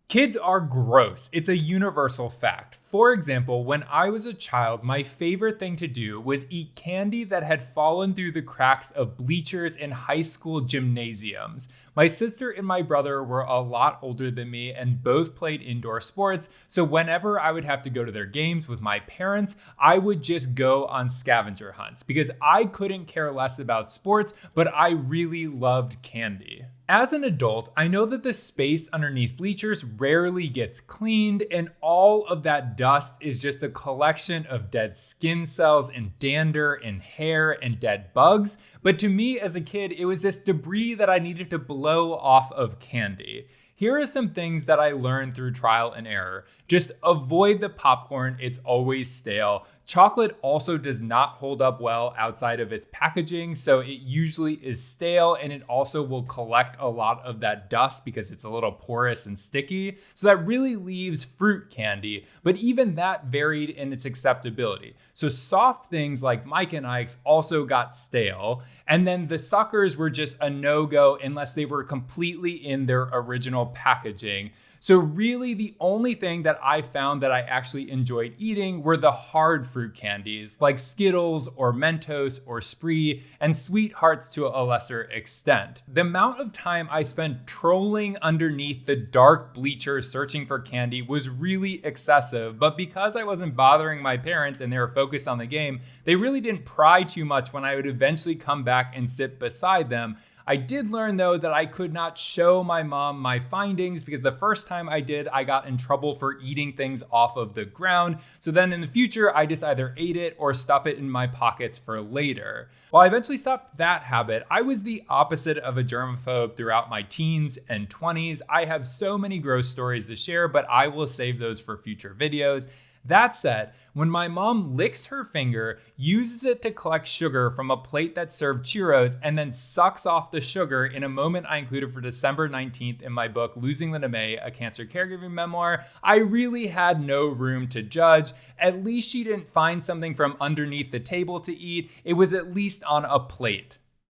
Kids are gross. It's a universal fact. For example, when I was a child, my favorite thing to do was eat candy that had fallen through the cracks of bleachers in high school gymnasiums. My sister and my brother were a lot older than me and both played indoor sports, so whenever I would have to go to their games with my parents, I would just go on scavenger hunts because I couldn't care less about sports, but I really loved candy. As an adult, I know that the space underneath bleachers rarely gets cleaned, and all of that dust is just a collection of dead skin cells and dander and hair and dead bugs. But to me as a kid, it was just debris that I needed to blow off of candy. Here are some things that I learned through trial and error. Just avoid the popcorn, it's always stale. Chocolate also does not hold up well outside of its packaging, so it usually is stale, and it also will collect a lot of that dust because it's a little porous and sticky. So that really leaves fruit candy, but even that varied in its acceptability. So soft things like Mike and Ike's also got stale, and then the suckers were just a no-go unless they were completely in their original packaging. So really the only thing that I found that I actually enjoyed eating were the hard fruit candies like Skittles or Mentos or Spree, and Sweethearts to a lesser extent. The amount of time I spent trolling underneath the dark bleachers searching for candy was really excessive, but because I wasn't bothering my parents and they were focused on the game, they really didn't pry too much when I would eventually come back and sit beside them. I did learn though that I could not show my mom my findings because the first time I did, I got in trouble for eating things off of the ground. So then in the future, I just either ate it or stuff it in my pockets for later. While I eventually stopped that habit, I was the opposite of a germaphobe throughout my teens and 20s. I have so many gross stories to share, but I will save those for future videos. That said, when my mom licks her finger, uses it to collect sugar from a plate that served churros, and then sucks off the sugar in a moment I included for December 19th in my book, Losing the May, a cancer caregiving memoir, I really had no room to judge. At least she didn't find something from underneath the table to eat. It was at least on a plate.